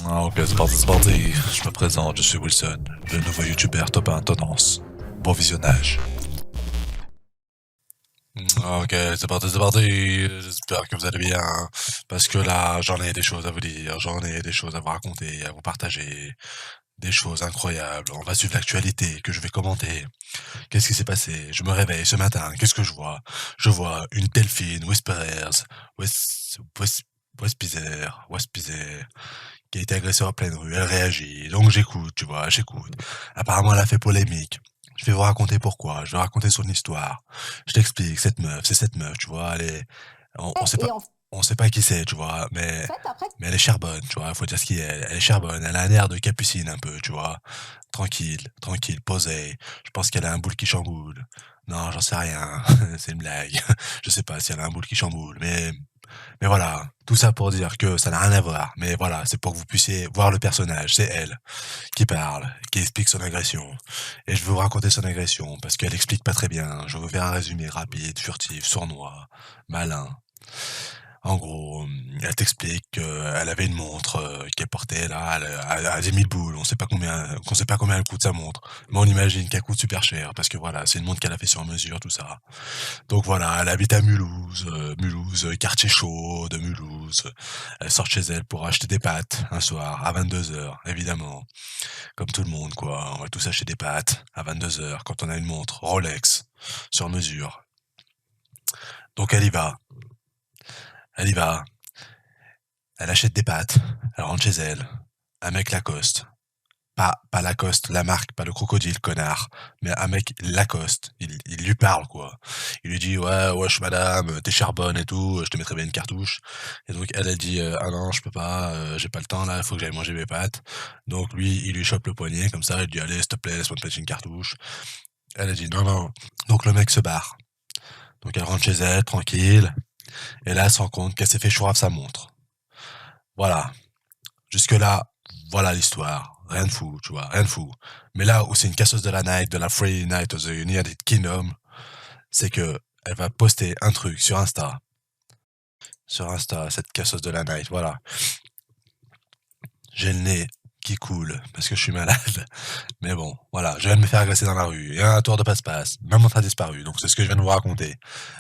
Ok, c'est parti. Je me présente, je suis Wilson, le nouveau youtubeur top 1 tendance. Bon visionnage. Ok, c'est parti. J'espère que vous allez bien. Parce que là, j'en ai des choses à vous dire, j'en ai des choses à vous raconter, à vous partager. Des choses incroyables. On va suivre l'actualité que je vais commenter. Qu'est-ce qui s'est passé? Je me réveille ce matin, qu'est-ce que je vois? Je vois une Delphine Whisperers, West, West, Westpizer, qui a été agressée en pleine rue. Elle réagit, donc j'écoute, tu vois, j'écoute. Apparemment, elle a fait polémique. Je vais vous raconter pourquoi, je vais raconter son histoire. Je t'explique, cette meuf, c'est cette meuf, tu vois, elle est... On sait pas... Et en On sait pas qui c'est, tu vois, mais fait, après, elle est charbonne, tu vois, faut dire ce qui est. Elle est charbonne, elle a un air de capucine un peu, tu vois. Tranquille, tranquille, posée. Je pense qu'elle a un boule qui chamboule. Non, j'en sais rien, c'est une blague. Je sais pas si elle a un boule qui chamboule, mais voilà, tout ça pour dire que ça n'a rien à voir. Mais voilà, c'est pour que vous puissiez voir le personnage. C'est elle qui parle, qui explique son agression. Et je vais vous raconter son agression parce qu'elle explique pas très bien. Je vais vous faire un résumé rapide, furtif, sournois, malin. En gros, elle t'explique qu'elle avait une montre qu'elle portait là à 10 000 boules. Qu'on sait pas combien elle coûte sa montre, mais on imagine qu'elle coûte super cher parce que voilà, c'est une montre qu'elle a fait sur mesure, tout ça. Donc voilà, elle habite à Mulhouse, quartier chaud de Mulhouse. Elle sort de chez elle pour acheter des pâtes un soir à 22 heures, évidemment, comme tout le monde quoi. On va tous acheter des pâtes à 22 heures quand on a une montre Rolex sur mesure. Donc elle y va, elle achète des pâtes, elle rentre chez elle. Un mec Lacoste. Pas Lacoste, la marque, pas le crocodile, connard. Mais un mec Lacoste. Il lui parle, quoi. Il lui dit, ouais, wesh, madame, t'es charbonne et tout, je te mettrai bien une cartouche. Et donc, elle dit, ah non, je peux pas, j'ai pas le temps, là, il faut que j'aille manger mes pâtes. Donc, lui, il lui chope le poignet, comme ça, il dit, allez, s'il te plaît, laisse-moi te mettre une cartouche. Elle a dit, non, non. Donc, le mec se barre. Donc, elle rentre chez elle, tranquille. Et là, elle se rend compte qu'elle s'est fait chourave sa montre. Voilà. Jusque-là, voilà l'histoire. Rien de fou, tu vois, rien de fou. Mais là où c'est une casseuse de la night, de la Free Night of the United Kingdom, c'est que elle va poster un truc sur Insta. Sur Insta, cette casseuse de la night, voilà. J'ai le nez qui coule parce que je suis malade. Mais bon, voilà, je viens de me faire agresser dans la rue. Et un tour de passe-passe. Ma montre a disparu, donc c'est ce que je viens de vous raconter.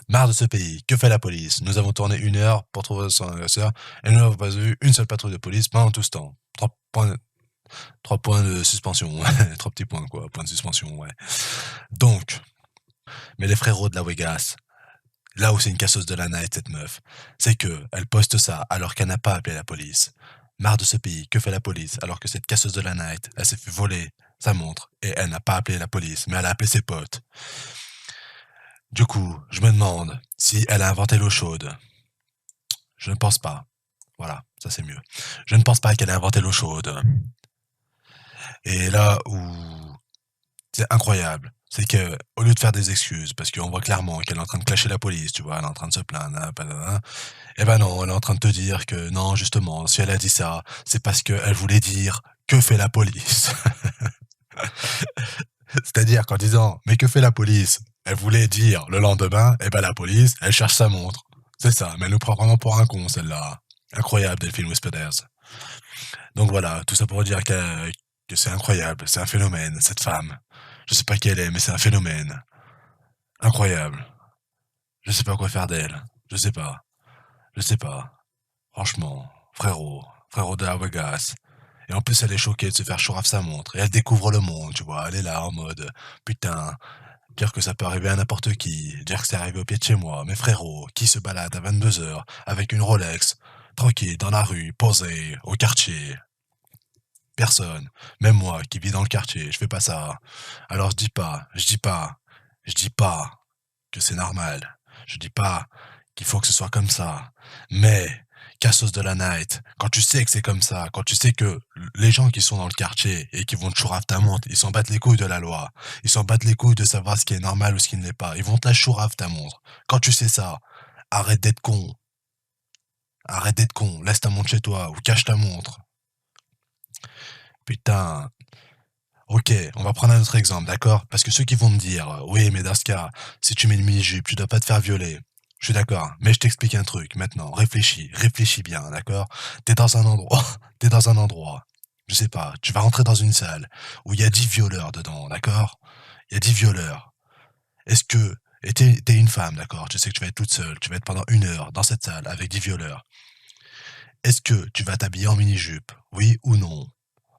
Marre de ce pays, que fait la police? Nous avons tourné 1 heure pour trouver son agresseur et nous n'avons pas vu une seule patrouille de police pendant tout ce temps. 3 points de suspension, 3 petits points quoi, points de suspension, ouais. Donc, mais les frérots de la Vegas, là où c'est une casseuse de la night cette meuf, c'est que elle poste ça alors qu'elle n'a pas appelé la police. Marre de ce pays, que fait la police alors que cette casseuse de la night, elle s'est fait voler sa montre et elle n'a pas appelé la police, mais elle a appelé ses potes. Du coup, je me demande si elle a inventé l'eau chaude. Je ne pense pas. Voilà, ça c'est mieux. Je ne pense pas qu'elle ait inventé l'eau chaude. Et là où c'est incroyable. C'est que, au lieu de faire des excuses, parce qu'on voit clairement qu'elle est en train de clasher la police, tu vois, elle est en train de se plaindre, hein, eh ben non, elle est en train de te dire que non, justement, si elle a dit ça, c'est parce qu'elle voulait dire que fait la police. C'est-à-dire qu'en disant mais que fait la police, elle voulait dire le lendemain, eh ben la police, elle cherche sa montre. C'est ça, mais elle nous prend vraiment pour un con, celle-là. Incroyable, Delphine Wespeders. Donc voilà, tout ça pour dire que c'est incroyable, c'est un phénomène, cette femme. Je sais pas qui elle est, mais c'est un phénomène. Incroyable. Je sais pas quoi faire d'elle. Je sais pas. Je sais pas. Franchement, frérot de la Vegas. Et en plus, elle est choquée de se faire chourave sa montre. Et elle découvre le monde, tu vois. Elle est là en mode, putain, dire que ça peut arriver à n'importe qui. Dire que c'est arrivé au pied de chez moi. Mais frérot, qui se balade à 22 heures avec une Rolex, tranquille, dans la rue, posé, au quartier? Personne. Même moi qui vis dans le quartier, je fais pas ça. Alors je dis pas que c'est normal. Je dis pas qu'il faut que ce soit comme ça. Mais, cassos de la night, quand tu sais que c'est comme ça, quand tu sais que les gens qui sont dans le quartier et qui vont te chourave ta montre, ils s'en battent les couilles de la loi. Ils s'en battent les couilles de savoir ce qui est normal ou ce qui ne l'est pas. Ils vont te la chourave ta montre. Quand tu sais ça, arrête d'être con. Arrête d'être con. Laisse ta montre chez toi ou cache ta montre. Putain, ok, on va prendre un autre exemple, d'accord? Parce que ceux qui vont me dire, oui, mais dans ce cas, si tu mets une mini-jupe, tu dois pas te faire violer. Je suis d'accord, mais je t'explique un truc maintenant, réfléchis, réfléchis bien, d'accord? T'es dans un endroit t'es dans un endroit, je sais pas, tu vas rentrer dans une salle où il y a 10 violeurs dedans, d'accord? Il y a 10 violeurs. Est-ce que et tu une femme, d'accord? Tu sais que tu vas être toute seule, tu vas être pendant 1 heure dans cette salle avec 10 violeurs. Est-ce que tu vas t'habiller en mini-jupe? Oui ou non?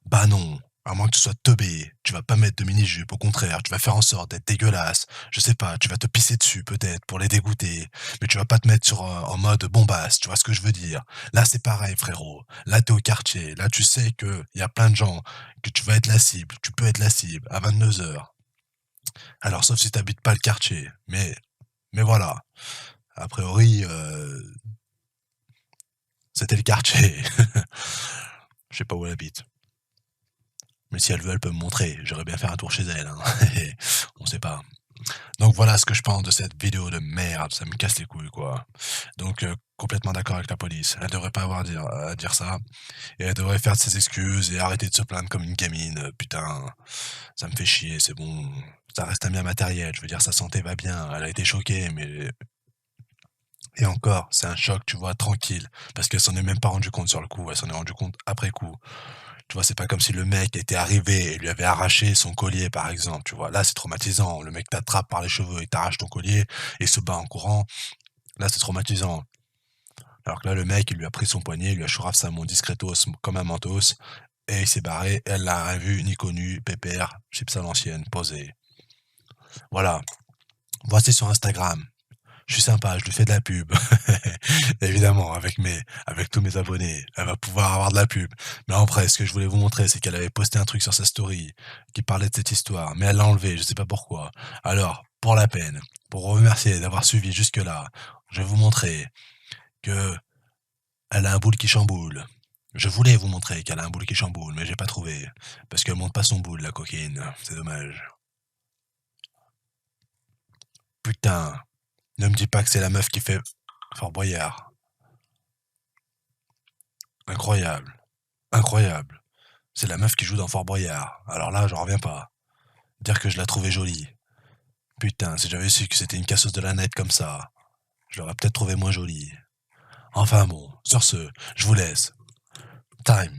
Bah non, à moins que tu sois teubé, tu vas pas mettre de mini-jupe, au contraire, tu vas faire en sorte d'être dégueulasse. Je sais pas, tu vas te pisser dessus peut-être pour les dégoûter, mais tu vas pas te mettre en mode bombasse, tu vois ce que je veux dire? Là, c'est pareil frérot, là t'es au quartier, là tu sais qu'il y a plein de gens, que tu vas être la cible, tu peux être la cible à 22 heures. Alors sauf si tu pas le quartier, mais voilà, a priori, c'était le quartier. Je sais pas où elle habite. Mais si elle veut, elle peut me montrer. J'aimerais bien faire un tour chez elle, hein. On sait pas. Donc voilà ce que je pense de cette vidéo de merde, ça me casse les couilles, quoi. Donc complètement d'accord avec la police. Elle devrait pas avoir à dire ça et elle devrait faire de ses excuses et arrêter de se plaindre comme une gamine. Putain, ça me fait chier, c'est bon. Ça reste un bien matériel, je veux dire sa santé va bien. Elle a été choquée, mais et encore, c'est un choc, tu vois, tranquille, parce qu'elle s'en est même pas rendue compte sur le coup, elle s'en est rendue compte après coup. Tu vois, c'est pas comme si le mec était arrivé et lui avait arraché son collier, par exemple, tu vois? Là, c'est traumatisant. Le mec t'attrape par les cheveux et t'arrache ton collier et se bat en courant. Là, c'est traumatisant. Alors que là, le mec, il lui a pris son poignet, il lui a chouraf sa mon discretos comme un mentos et il s'est barré. Elle l'a rien vu ni connu, pépère, chips à l'ancienne, posé. Voilà. Voici sur Instagram. Je suis sympa, je lui fais de la pub. Évidemment, avec tous mes abonnés, elle va pouvoir avoir de la pub. Mais en vrai, ce que je voulais vous montrer, c'est qu'elle avait posté un truc sur sa story qui parlait de cette histoire, mais elle l'a enlevé, je sais pas pourquoi. Alors, pour la peine, pour remercier d'avoir suivi jusque-là, je vais vous montrer que elle a un boule qui chamboule. Je voulais vous montrer qu'elle a un boule qui chamboule, mais j'ai pas trouvé. Parce qu'elle monte pas son boule, la coquine. C'est dommage. Putain, ne me dis pas que c'est la meuf qui fait Fort Boyard. Incroyable, incroyable. C'est la meuf qui joue dans Fort Boyard. Alors là, j'en reviens pas. Dire que je la trouvais jolie. Putain, si j'avais su que c'était une casseuse de la net comme ça, je l'aurais peut-être trouvée moins jolie. Enfin bon, sur ce, je vous laisse. Time.